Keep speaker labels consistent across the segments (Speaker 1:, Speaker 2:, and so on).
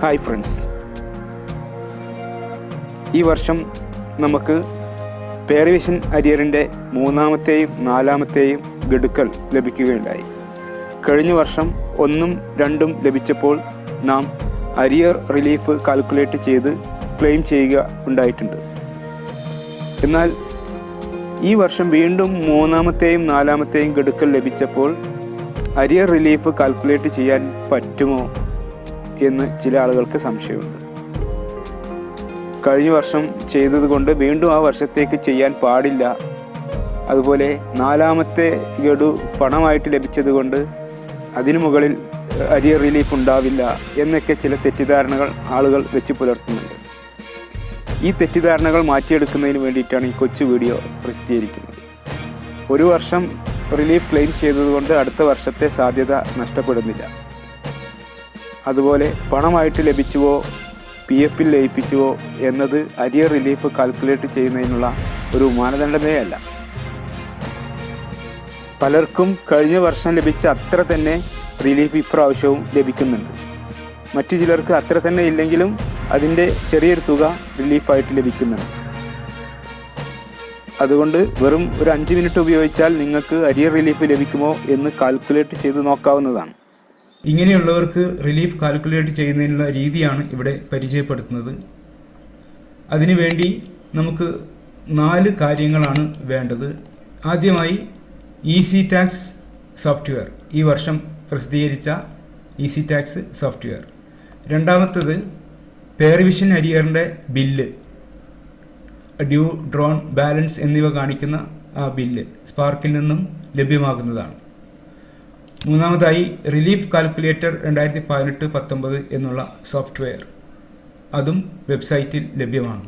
Speaker 1: Hi friends, ഈ വർഷം നമുക്ക് പേരവിഷൻ അരിയറിൻ്റെ മൂന്നാമത്തെയും നാലാമത്തെയും ഗഡുക്കൾ ലഭിക്കുകയുണ്ടായി. കഴിഞ്ഞ വർഷം 1ഉം 2ഉം ലഭിച്ചപ്പോൾ നാം അരിയർ റിലീഫ് കാൽക്കുലേറ്റ് ചെയ്ത് ക്ലെയിം ചെയ്യുക ഉണ്ടായിട്ടുണ്ട്. എന്നാൽ ഈ വർഷം വീണ്ടും മൂന്നാമത്തെയും നാലാമത്തെയും ഗഡുക്കൾ ലഭിച്ചപ്പോൾ അരിയർ റിലീഫ് കാൽക്കുലേറ്റ് ചെയ്യാൻ പറ്റുമോ എന്ന് ചില ആളുകൾക്ക് സംശയമുണ്ട്. കഴിഞ്ഞ വർഷം ചെയ്തതുകൊണ്ട് വീണ്ടും ആ വർഷത്തേക്ക് ചെയ്യാൻ പാടില്ല, അതുപോലെ നാലാമത്തെ ഗഡു പണമായിട്ട് ലഭിച്ചതുകൊണ്ട് അതിനു മുകളിൽ അരിയർ റിലീഫ് ഉണ്ടാവില്ല എന്നൊക്കെ ചില തെറ്റിദ്ധാരണകൾ ആളുകൾ വെച്ച് പുലർത്തുന്നുണ്ട്. ഈ തെറ്റിദ്ധാരണകൾ മാറ്റിയെടുക്കുന്നതിന് വേണ്ടിയിട്ടാണ് ഈ കൊച്ചു വീഡിയോ പ്രസിദ്ധീകരിക്കുന്നത്. ഒരു വർഷം റിലീഫ് ക്ലെയിം ചെയ്തതുകൊണ്ട് അടുത്ത വർഷത്തെ സാധ്യത നഷ്ടപ്പെടുന്നില്ല. അതുപോലെ പണമായിട്ട് ലഭിച്ചുവോ PF ലയിപ്പിച്ചുവോ എന്നത് അരിയർ റിലീഫ് കാൽക്കുലേറ്റ് ചെയ്യുന്നതിനുള്ള ഒരു മാനദണ്ഡമേ അല്ല. പലർക്കും കഴിഞ്ഞ വർഷം ലഭിച്ച അത്ര തന്നെ റിലീഫ് ഇപ്രാവശ്യവും ലഭിക്കുന്നുണ്ട്. മറ്റു ചിലർക്ക് അത്ര തന്നെ ഇല്ലെങ്കിലും അതിൻ്റെ ചെറിയൊരു തുക റിലീഫായിട്ട് ലഭിക്കുന്നുണ്ട്. അതുകൊണ്ട് വെറും ഒരു 5 മിനിറ്റ് ഉപയോഗിച്ചാൽ നിങ്ങൾക്ക് അരിയർ റിലീഫ് ലഭിക്കുമോ എന്ന് കാൽക്കുലേറ്റ് ചെയ്ത് നോക്കാവുന്നതാണ്. ഇങ്ങനെയുള്ളവർക്ക് റിലീഫ് കാൽക്കുലേറ്റ് ചെയ്യുന്നതിനുള്ള രീതിയാണ് ഇവിടെ പരിചയപ്പെടുത്തുന്നത്. അതിനുവേണ്ടി നമുക്ക് 4 കാര്യങ്ങളാണ് വേണ്ടത്. ആദ്യമായി ഈസി ടാക്സ് സോഫ്റ്റ്വെയർ, ഈ വർഷം പ്രസിദ്ധീകരിച്ച ഈസി ടാക്സ് സോഫ്റ്റ്വെയർ. രണ്ടാമത്തത് പേരവിഷൻ അരിയറിൻ്റെ ബില്ല്, ഡ്യൂ, ഡ്രോൺ, ബാലൻസ് എന്നിവ കാണിക്കുന്ന ആ ബില്ല് സ്പാർക്കിൽ നിന്നും ലഭ്യമാകുന്നതാണ്. മൂന്നാമതായി റിലീഫ് കാൽക്കുലേറ്റർ 2018-19 എന്നുള്ള സോഫ്റ്റ്വെയർ, അതും വെബ്സൈറ്റിൽ ലഭ്യമാണ്.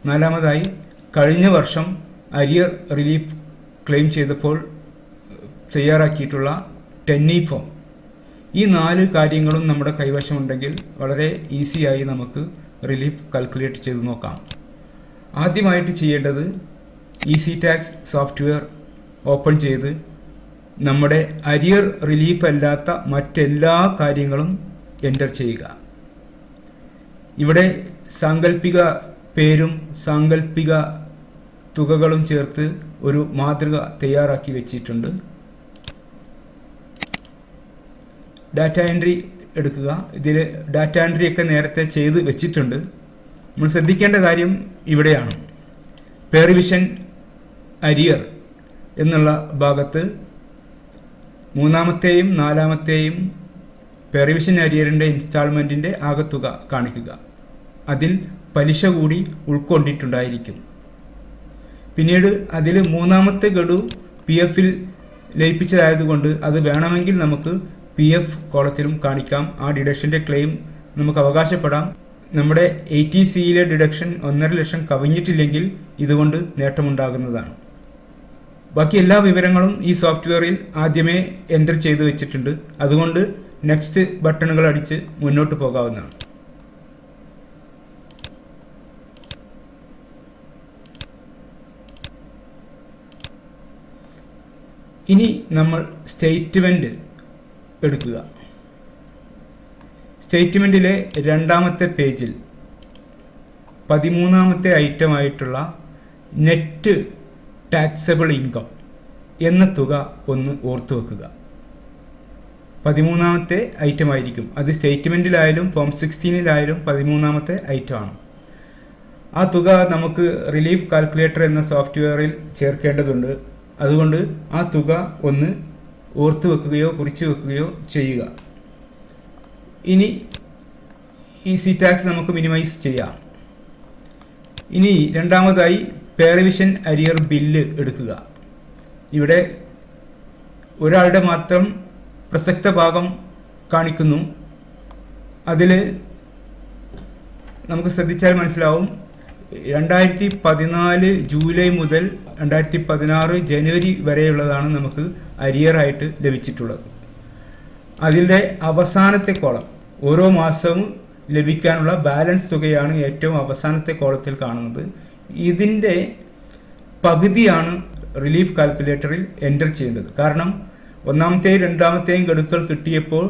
Speaker 1: നാലാമതായി കഴിഞ്ഞ വർഷം അരിയർ റിലീഫ് ക്ലെയിം ചെയ്തപ്പോൾ തയ്യാറാക്കിയിട്ടുള്ള 10E ഫോം. ഈ 4 കാര്യങ്ങളും നമ്മുടെ കൈവശമുണ്ടെങ്കിൽ വളരെ ഈസിയായി നമുക്ക് റിലീഫ് കാൽക്കുലേറ്റ് ചെയ്ത് നോക്കാം. ആദ്യമായിട്ട് ചെയ്യേണ്ടത് ഈസി ടാക്സ് സോഫ്റ്റ്വെയർ ഓപ്പൺ ചെയ്ത് നമ്മുടെ അരിയർ റിലീഫ് അല്ലാത്ത മറ്റെല്ലാ കാര്യങ്ങളും എൻ്റർ ചെയ്യുക. ഇവിടെ സാങ്കല്പിക പേരും സാങ്കല്പിക തുകകളും ചേർത്ത് ഒരു മാതൃക തയ്യാറാക്കി വെച്ചിട്ടുണ്ട്. ഡാറ്റ എൻട്രി എടുക്കുക. ഇതിൽ ഡാറ്റ എൻട്രിയൊക്കെ നേരത്തെ ചെയ്ത് വെച്ചിട്ടുണ്ട്. നമ്മൾ ശ്രദ്ധിക്കേണ്ട കാര്യം ഇവിടെയാണ്. പേരവിഷൻ അരിയർ എന്നുള്ള ഭാഗത്ത് മൂന്നാമത്തെയും നാലാമത്തെയും പേരവിഷൻ അരിയറിൻ്റെ ഇൻസ്റ്റാൾമെൻറ്റിൻ്റെ ആകത്തുക കാണിക്കുക. അതിൽ പലിശ കൂടി ഉൾക്കൊണ്ടിട്ടുണ്ടായിരിക്കും. പിന്നീട് അതിൽ മൂന്നാമത്തെ ഗഡു PF ലയിപ്പിച്ചതായതുകൊണ്ട് അത് വേണമെങ്കിൽ നമുക്ക് PF കോളത്തിലും കാണിക്കാം. ആ ഡിഡക്ഷൻ്റെ ക്ലെയിം നമുക്ക് അവകാശപ്പെടാം. നമ്മുടെ ATCയിലെ ഡിഡക്ഷൻ 1.5 ലക്ഷം കവിഞ്ഞിട്ടില്ലെങ്കിൽ ഇതുകൊണ്ട് നേട്ടമുണ്ടാകുന്നതാണ്. ബാക്കി എല്ലാ വിവരങ്ങളും ഈ സോഫ്റ്റ്വെയറിൽ ആദ്യമേ എൻ്റർ ചെയ്ത് വെച്ചിട്ടുണ്ട്. അതുകൊണ്ട് നെക്സ്റ്റ് ബട്ടണുകൾ അടിച്ച് മുന്നോട്ട് പോകാവുന്നതാണ്. ഇനി നമ്മൾ സ്റ്റേറ്റ്മെൻറ്റ് എടുക്കുക. സ്റ്റേറ്റ്മെൻറ്റിലെ രണ്ടാമത്തെ പേജിൽ 13ാമത്തെ ഐറ്റമായിട്ടുള്ള നെറ്റ് ടാക്സബിൾ ഇൻകം എന്ന തുക ഒന്ന് ഓർത്തു വെക്കുക. 13ാമത്തെ ഐറ്റം ആയിരിക്കും. അത് സ്റ്റേറ്റ്മെൻറ്റിലായാലും ഫോം 16-ലായാലും 13ാമത്തെ ഐറ്റമാണ്. ആ തുക നമുക്ക് റിലീഫ് കാൽക്കുലേറ്റർ എന്ന സോഫ്റ്റ്വെയറിൽ ചേർക്കേണ്ടതുണ്ട്. അതുകൊണ്ട് ആ തുക ഒന്ന് ഓർത്തു വെക്കുകയോ കുറിച്ച് വെക്കുകയോ ചെയ്യുക. ഇനി ഈസി ടാക്സ് നമുക്ക് മിനിമൈസ് ചെയ്യാം. ഇനി രണ്ടാമതായി പേരവിഷൻ അരിയർ ബില്ല് എടുക്കുക. ഇവിടെ ഒരാളുടെ മാത്രം പ്രസക്ത ഭാഗം കാണിക്കുന്നു. അതിൽ നമുക്ക് ശ്രദ്ധിച്ചാൽ മനസ്സിലാവും 2014 ജൂലൈ മുതൽ 2016 ജനുവരി വരെയുള്ളതാണ് നമുക്ക് അരിയറായിട്ട് ലഭിച്ചിട്ടുള്ളത്. അതിൻ്റെ അവസാനത്തെ കോളം ഓരോ മാസവും ലഭിക്കാനുള്ള ബാലൻസ് തുകയാണ് ഏറ്റവും അവസാനത്തെ കോളത്തിൽ കാണുന്നത്. ഇതിൻ്റെ പകുതിയാണ് റിലീഫ് കാൽക്കുലേറ്ററിൽ എൻ്റർ ചെയ്യേണ്ടത്. കാരണം ഒന്നാമത്തെയും രണ്ടാമത്തെയും ഗഡുക്കൾ കിട്ടിയപ്പോൾ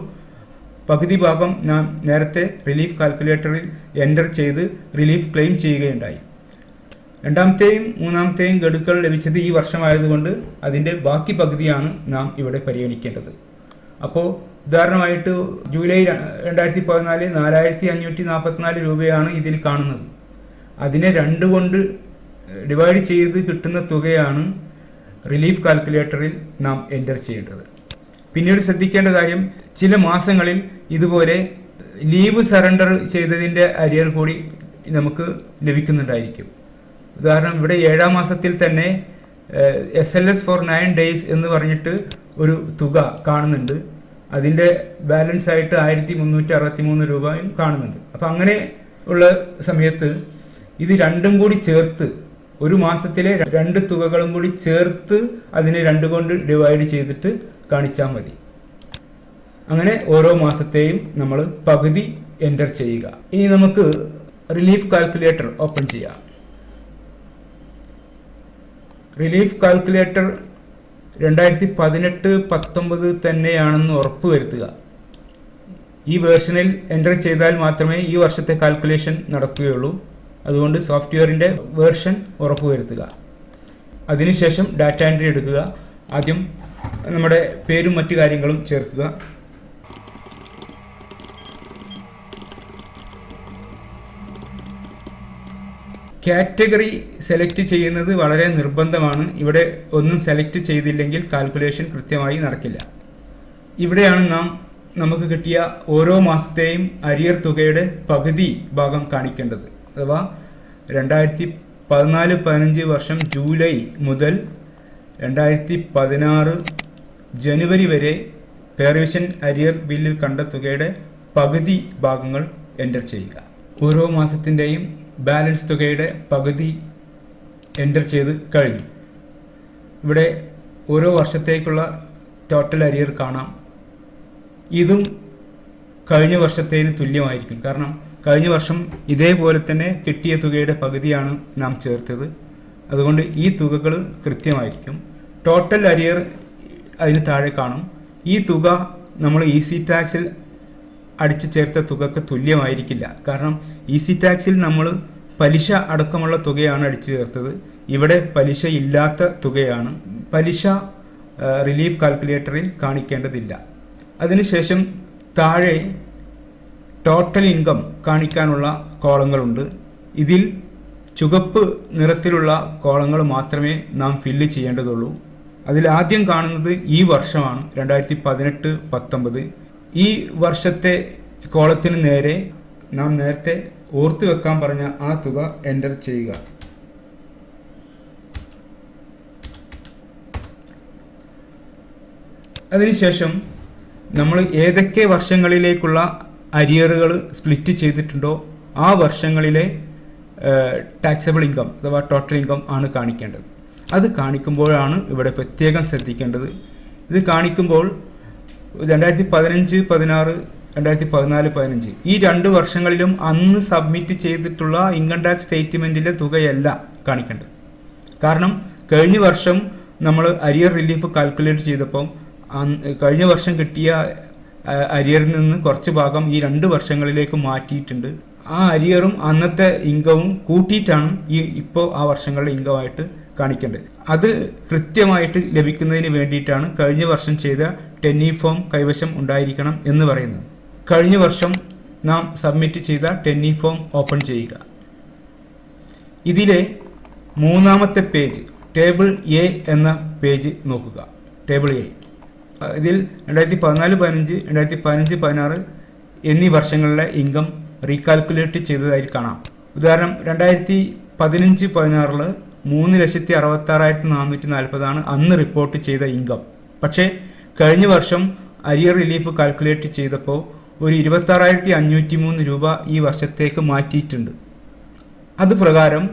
Speaker 1: പകുതി ഭാഗം നാം നേരത്തെ റിലീഫ് കാൽക്കുലേറ്ററിൽ എൻ്റർ ചെയ്ത് റിലീഫ് ക്ലെയിം ചെയ്യുകയുണ്ടായി. രണ്ടാമത്തെയും മൂന്നാമത്തെയും ഗഡുക്കൾ ലഭിച്ചത് ഈ വർഷമായതുകൊണ്ട് അതിൻ്റെ ബാക്കി പകുതിയാണ് നാം ഇവിടെ പരിഗണിക്കേണ്ടത്. അപ്പോൾ ഉദാഹരണമായിട്ട് ജൂലൈ 2014 4544 രൂപയാണ് ഇതിൽ കാണുന്നത്. അതിനെ 2 കൊണ്ട് ഡിവൈഡ് ചെയ്ത് കിട്ടുന്ന തുകയാണ് റിലീഫ് കാൽക്കുലേറ്ററിൽ നാം എൻ്റർ ചെയ്യേണ്ടത്. പിന്നീട് ശ്രദ്ധിക്കേണ്ട കാര്യം, ചില മാസങ്ങളിൽ ഇതുപോലെ ലീവ് സറണ്ടർ ചെയ്തതിൻ്റെ അരിയർ കൂടി നമുക്ക് ലഭിക്കുന്നുണ്ടായിരിക്കും. ഉദാഹരണം, ഇവിടെ 7-ാം മാസത്തിൽ തന്നെ SLS for 9 days എന്ന് പറഞ്ഞിട്ട് ഒരു തുക കാണുന്നുണ്ട്. അതിൻ്റെ ബാലൻസ് ആയിട്ട് 1363 രൂപയും കാണുന്നുണ്ട്. അപ്പം അങ്ങനെ ഉള്ള സമയത്ത് ഇത് രണ്ടും കൂടി ചേർത്ത്, ഒരു മാസത്തിലെ 2 തുകകളും കൂടി ചേർത്ത് അതിനെ 2 കൊണ്ട് ഡിവൈഡ് ചെയ്തിട്ട് കാണിച്ചാൽ മതി. അങ്ങനെ ഓരോ മാസത്തെയും നമ്മൾ പകുതി എൻ്റർ ചെയ്യുക. ഇനി നമുക്ക് റിലീഫ് കാൽക്കുലേറ്റർ ഓപ്പൺ ചെയ്യാം. റിലീഫ് കാൽക്കുലേറ്റർ 2018-19 തന്നെയാണെന്ന് ഉറപ്പുവരുത്തുക. ഈ വേർഷനിൽ എൻ്റർ ചെയ്താൽ മാത്രമേ ഈ വർഷത്തെ കാൽക്കുലേഷൻ നടക്കുകയുള്ളൂ. അതുകൊണ്ട് സോഫ്റ്റ്വെയറിൻ്റെ വേർഷൻ ഉറപ്പുവരുത്തുക. അതിനുശേഷം ഡാറ്റ എൻട്രി എടുക്കുക. ആദ്യം നമ്മുടെ പേരും മറ്റു കാര്യങ്ങളും ചേർക്കുക. കാറ്റഗറി സെലക്ട് ചെയ്യുന്നത് വളരെ നിർബന്ധമാണ്. ഇവിടെ ഒന്നും സെലക്ട് ചെയ്തില്ലെങ്കിൽ കാൽക്കുലേഷൻ കൃത്യമായി നടക്കില്ല. ഇവിടെയാണ് നമുക്ക് കിട്ടിയ ഓരോ മാസത്തെയും അരിയർ തുകയുടെ പകുതി ഭാഗം കാണിക്കേണ്ടത്. അഥവാ 2014-15 വർഷം ജൂലൈ മുതൽ 2016 ജനുവരി വരെ പെർവിഷൻ അരിയർ ബില്ലിൽ കണ്ട തുകയുടെ പകുതി ഭാഗങ്ങൾ എൻ്റർ ചെയ്യുക. ഓരോ മാസത്തിൻ്റെയും ബാലൻസ് തുകയുടെ പകുതി എൻ്റർ ചെയ്ത് കഴിഞ്ഞു. ഇവിടെ ഓരോ വർഷത്തേക്കുള്ള ടോട്ടൽ അരിയർ കാണാം. ഇതും കഴിഞ്ഞ വർഷത്തേന് തുല്യമായിരിക്കും. കാരണം കഴിഞ്ഞ വർഷം ഇതേപോലെ തന്നെ കിട്ടിയ തുകയുടെ പകുതിയാണ് നാം ചേർത്തത്. അതുകൊണ്ട് ഈ തുകകൾ കൃത്യമായിരിക്കും. ടോട്ടൽ അരിയർ അതിന് താഴെ കാണും. ഈ തുക നമ്മൾ ഈസി ടാക്സിൽ അടിച്ചു ചേർത്ത തുകക്ക് തുല്യമായിരിക്കില്ല. കാരണം ഈസി ടാക്സിൽ നമ്മൾ പലിശ അടക്കമുള്ള തുകയാണ് അടിച്ചു ചേർത്തത്. ഇവിടെ പലിശ ഇല്ലാത്ത തുകയാണ്. പലിശ റിലീഫ് കാൽക്കുലേറ്ററിൽ കാണിക്കേണ്ടതില്ല. അതിനുശേഷം താഴെ ടോട്ടൽ ഇൻകം കാണിക്കാനുള്ള കോളങ്ങളുണ്ട്. ഇതിൽ ചുവപ്പ് നിറത്തിലുള്ള കോളങ്ങൾ മാത്രമേ നാം ഫില്ല് ചെയ്യേണ്ടതുള്ളൂ. അതിൽ ആദ്യം കാണുന്നത് ഈ വർഷമാണ്, 2018-19. ഈ വർഷത്തെ കോളത്തിന് നേരെ നാം നേരത്തെ ഓർത്തു വെക്കാൻ പറഞ്ഞ ആ തുക എൻ്റർ ചെയ്യുക. അതിനുശേഷം നമ്മൾ ഏതൊക്കെ വർഷങ്ങളിലേക്കുള്ള അരിയറുകൾ സ്പ്ലിറ്റ് ചെയ്തിട്ടുണ്ടോ ആ വർഷങ്ങളിലെ ടാക്സബിൾ ഇൻകം അഥവാ ടോട്ടൽ ഇൻകം ആണ് കാണിക്കേണ്ടത്. അത് കാണിക്കുമ്പോഴാണ് ഇവിടെ പ്രത്യേകം ശ്രദ്ധിക്കേണ്ടത്. ഇത് കാണിക്കുമ്പോൾ 2015-16, 2014-15 ഈ 2 വർഷങ്ങളിലും അന്ന് സബ്മിറ്റ് ചെയ്തിട്ടുള്ള ഇൻകം ടാക്സ് സ്റ്റേറ്റ്മെൻറ്റിലെ തുകയല്ല കാണിക്കേണ്ടത്. കാരണം കഴിഞ്ഞ വർഷം നമ്മൾ അരിയർ റിലീഫ് കാൽക്കുലേറ്റ് ചെയ്തപ്പോൾ കഴിഞ്ഞ വർഷം കിട്ടിയ അരിയറിൽ നിന്ന് കുറച്ച് ഭാഗം ഈ 2 വർഷങ്ങളിലേക്ക് മാറ്റിയിട്ടുണ്ട്. ആ അരിയറും അന്നത്തെ ഇൻകവും കൂട്ടിയിട്ടാണ് ഇപ്പോൾ ആ വർഷങ്ങളുടെ ഇൻകമായിട്ട് കാണിക്കേണ്ടത്. അത് കൃത്യമായിട്ട് ലഭിക്കുന്നതിന് വേണ്ടിയിട്ടാണ് കഴിഞ്ഞ വർഷം ചെയ്ത 10E ഫോം കൈവശം ഉണ്ടായിരിക്കണം എന്ന് പറയുന്നത്. കഴിഞ്ഞ വർഷം നാം സബ്മിറ്റ് ചെയ്ത 10E ഫോം ഓപ്പൺ ചെയ്യുക. ഇതിലെ 3ാമത്തെ പേജ് ടേബിൾ എ എന്ന പേജ് നോക്കുക. ടേബിൾ എ ഇതിൽ 2014-15, 2015-16 എന്നീ വർഷങ്ങളിലെ ഇൻകം റീകാൽക്കുലേറ്റ് ചെയ്തതായി കാണാം. ഉദാഹരണം 2015-16 3,66,440 അന്ന് റിപ്പോർട്ട് ചെയ്ത ഇൻകം. പക്ഷേ കഴിഞ്ഞ വർഷം അരിയർ റിലീഫ് കാൽക്കുലേറ്റ് ചെയ്തപ്പോൾ ഒരു 26,503 രൂപ ഈ വർഷത്തേക്ക് മാറ്റിയിട്ടുണ്ട്. അതുപ്രകാരം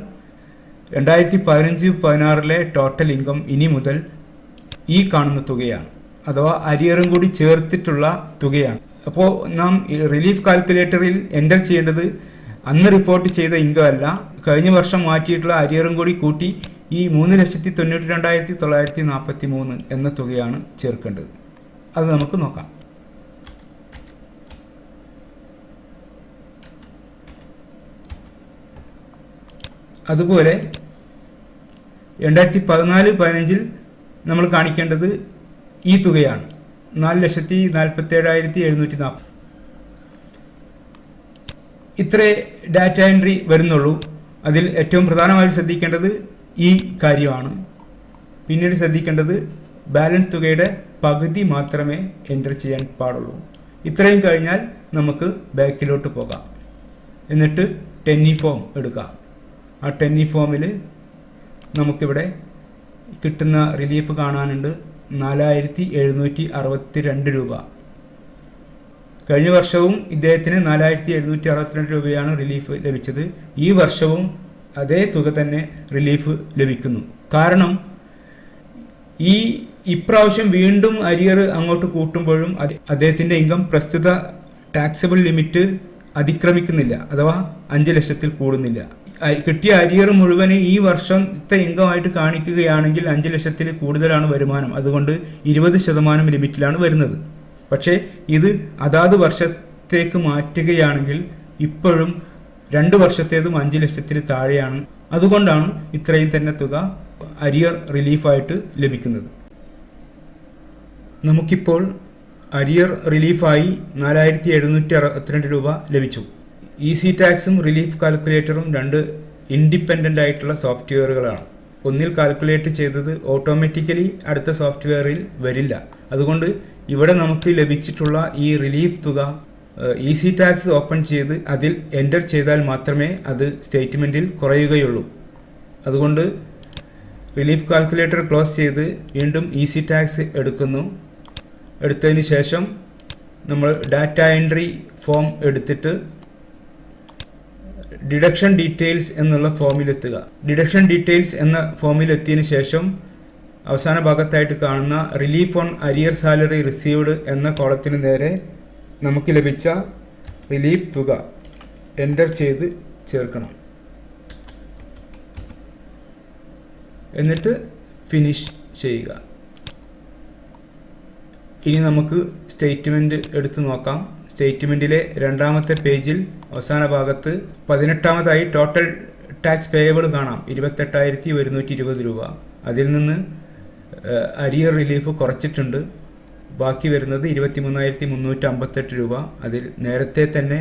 Speaker 1: 2015-16 ടോട്ടൽ ഇൻകം ഇനി മുതൽ ഈ കാണുന്ന തുകയാണ്, അഥവാ അരിയറും കൂടി ചേർത്തിട്ടുള്ള തുകയാണ്. അപ്പോൾ നാം റിലീഫ് കാൽക്കുലേറ്ററിൽ എൻ്റർ ചെയ്യേണ്ടത് അന്ന് റിപ്പോർട്ട് ചെയ്ത ഇൻകം അല്ല, കഴിഞ്ഞ വർഷം മാറ്റിയിട്ടുള്ള അരിയറും കൂടി കൂട്ടി ഈ 3,92,943 എന്ന തുകയാണ് ചേർക്കേണ്ടത്. അത് നമുക്ക് നോക്കാം. അതുപോലെ 2014-15 നമ്മൾ കാണിക്കേണ്ടത് ഈ തുകയാണ്, 4,47,740. ഇത്രേ ഡാറ്റ എൻട്രി വരുന്നുള്ളൂ. അതിൽ ഏറ്റവും പ്രധാനമായി ശ്രദ്ധിക്കേണ്ടത് ഈ കാര്യമാണ്. പിന്നീട് ശ്രദ്ധിക്കേണ്ടത് ബാലൻസ് തുകയുടെ പകുതി മാത്രമേ എൻ്റർ ചെയ്യാൻ പാടുള്ളൂ. ഇത്രയും കഴിഞ്ഞാൽ നമുക്ക് ബാക്കിലോട്ട് പോകാം. എന്നിട്ട് ടെന്നി ഫോം എടുക്കാം. ആ ടെന്നി ഫോമിൽ നമുക്കിവിടെ കിട്ടുന്ന റിലീഫ് കാണാനുണ്ട്, 4,762 രൂപ. കഴിഞ്ഞ വർഷവും ഇദ്ദേഹത്തിന് 4,762 രൂപയാണ് റിലീഫ് ലഭിച്ചത്. ഈ വർഷവും അതേ തുക തന്നെ റിലീഫ് ലഭിക്കുന്നു. കാരണം ഇപ്രാവശ്യം വീണ്ടും അരിയർ അങ്ങോട്ട് കൂട്ടുമ്പോഴും അദ്ദേഹത്തിൻ്റെ ഇൻകം പ്രസ്തുത ടാക്സബിൾ ലിമിറ്റ് അതിക്രമിക്കുന്നില്ല, അഥവാ 5 ലക്ഷത്തിൽ കൂടുന്നില്ല. കിട്ടിയ അരിയർ മുഴുവന് ഈ വർഷത്തെ ഇൻകമായിട്ട് കാണിക്കുകയാണെങ്കിൽ 5 ലക്ഷത്തിൽ കൂടുതലാണ് വരുമാനം. അതുകൊണ്ട് 20% ലിമിറ്റിലാണ് വരുന്നത്. പക്ഷേ ഇത് അതാത് വർഷത്തേക്ക് മാറ്റുകയാണെങ്കിൽ ഇപ്പോഴും 2 വർഷത്തേതും 5 ലക്ഷത്തിൽ താഴെയാണ്. അതുകൊണ്ടാണ് ഇത്രയും തന്നെ തുക അരിയർ റിലീഫായിട്ട് ലഭിക്കുന്നത്. നമുക്കിപ്പോൾ അരിയർ റിലീഫായി 4,762 രൂപ ലഭിച്ചു. ഈസി ടാക്സും റിലീഫ് കാൽക്കുലേറ്ററും 2 ഇൻഡിപെൻഡൻ്റ് ആയിട്ടുള്ള സോഫ്റ്റ്വെയറുകളാണ്. ഒന്നിൽ കാൽക്കുലേറ്റ് ചെയ്തത് ഓട്ടോമാറ്റിക്കലി അടുത്ത സോഫ്റ്റ്വെയറിൽ വരില്ല. അതുകൊണ്ട് ഇവിടെ നമുക്ക് ലഭിച്ചിട്ടുള്ള ഈ റിലീഫ് തുക ഈസി ടാക്സ് ഓപ്പൺ ചെയ്ത് അതിൽ എൻ്റർ ചെയ്താൽ മാത്രമേ അത് സ്റ്റേറ്റ്മെൻറ്റിൽ കുറയുകയുള്ളൂ. അതുകൊണ്ട് റിലീഫ് കാൽക്കുലേറ്റർ ക്ലോസ് ചെയ്ത് വീണ്ടും ഈസി ടാക്സ് എടുത്തതിന് ശേഷം നമ്മൾ ഡാറ്റ എൻട്രി ഫോം എടുത്തിട്ട് ഡിഡക്ഷൻ ഡീറ്റെയിൽസ് എന്നുള്ള ഫോമിലെത്തുക. ഡിഡക്ഷൻ ഡീറ്റെയിൽസ് എന്ന ഫോമിലെത്തിയതിന് ശേഷം അവസാന ഭാഗത്തായിട്ട് കാണുന്ന relief on arrear salary received എന്ന കോളത്തിന് നേരെ നമുക്ക് ലഭിച്ച റിലീഫ് തുക എൻ്റർ ചെയ്ത് ചേർക്കണം. എന്നിട്ട് ഫിനിഷ് ചെയ്യുക. ഇനി നമുക്ക് സ്റ്റേറ്റ്മെൻറ്റ് എടുത്തു നോക്കാം. സ്റ്റേറ്റ്മെൻറ്റിലെ 2ാമത്തെ പേജിൽ അവസാന ഭാഗത്ത് 18ാമതായി ടോട്ടൽ ടാക്സ് പേയബിൾ കാണാം, 28,120 രൂപ. അതിൽ നിന്ന് അരിയർ റിലീഫ് കുറച്ചിട്ടുണ്ട്. ബാക്കി വരുന്നത് 23,358 രൂപ. അതിൽ നേരത്തെ തന്നെ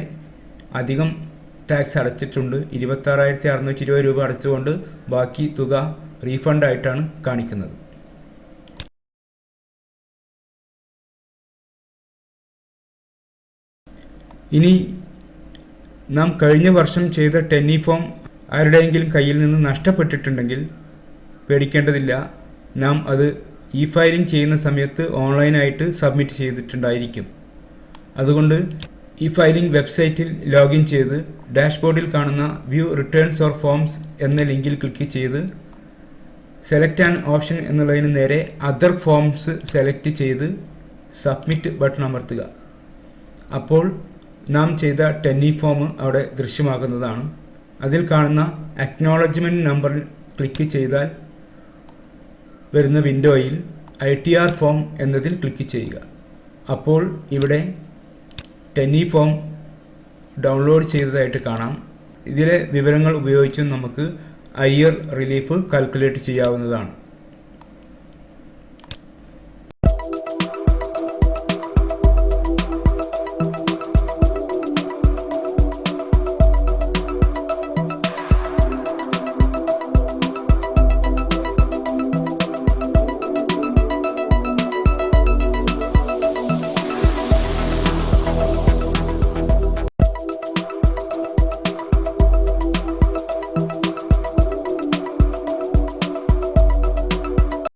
Speaker 1: അധികം ടാക്സ് അടച്ചിട്ടുണ്ട്, 26,620 രൂപ അടച്ചുകൊണ്ട് ബാക്കി തുക റീഫണ്ടായിട്ടാണ് കാണിക്കുന്നത്. ഇനി നാം കഴിഞ്ഞ വർഷം ചെയ്ത ടെന്നി ഫോം ആരുടെയെങ്കിലും കയ്യിൽ നിന്ന് നഷ്ടപ്പെട്ടിട്ടുണ്ടെങ്കിൽ പേടിക്കേണ്ടതില്ല. നാം അത് ഇ ഫയലിംഗ് ചെയ്യുന്ന സമയത്ത് ഓൺലൈനായിട്ട് സബ്മിറ്റ് ചെയ്തിട്ടുണ്ടായിരിക്കും. അതുകൊണ്ട് ഇ ഫയലിംഗ് വെബ്സൈറ്റിൽ ലോഗിൻ ചെയ്ത് ഡാഷ്ബോർഡിൽ കാണുന്ന വ്യൂ റിട്ടേൺസ് ഓർ ഫോംസ് എന്ന ലിങ്കിൽ ക്ലിക്ക് ചെയ്ത് സെലക്ട് ആൻ ഓപ്ഷൻ എന്നുള്ളതിന് നേരെ അതർ ഫോംസ് സെലക്ട് ചെയ്ത് സബ്മിറ്റ് ബട്ടൺ അമർത്തുക. അപ്പോൾ നാം ചെയ്ത ടെന്നി ഫോം അവിടെ ദൃശ്യമാകുന്നതാണ്. അതിൽ കാണുന്ന അക്നോളജ്മെൻറ്റ് നമ്പറിൽ ക്ലിക്ക് ചെയ്താൽ വരുന്ന വിൻഡോയിൽ ITR ഫോം എന്നതിൽ ക്ലിക്ക് ചെയ്യുക. അപ്പോൾ ഇവിടെ ടെന്നി ഫോം ഡൗൺലോഡ് ചെയ്തതായിട്ട് കാണാം. ഇതിലെ വിവരങ്ങൾ ഉപയോഗിച്ചും നമുക്ക് അരിയർ റിലീഫ് കാൽക്കുലേറ്റ് ചെയ്യാവുന്നതാണ്.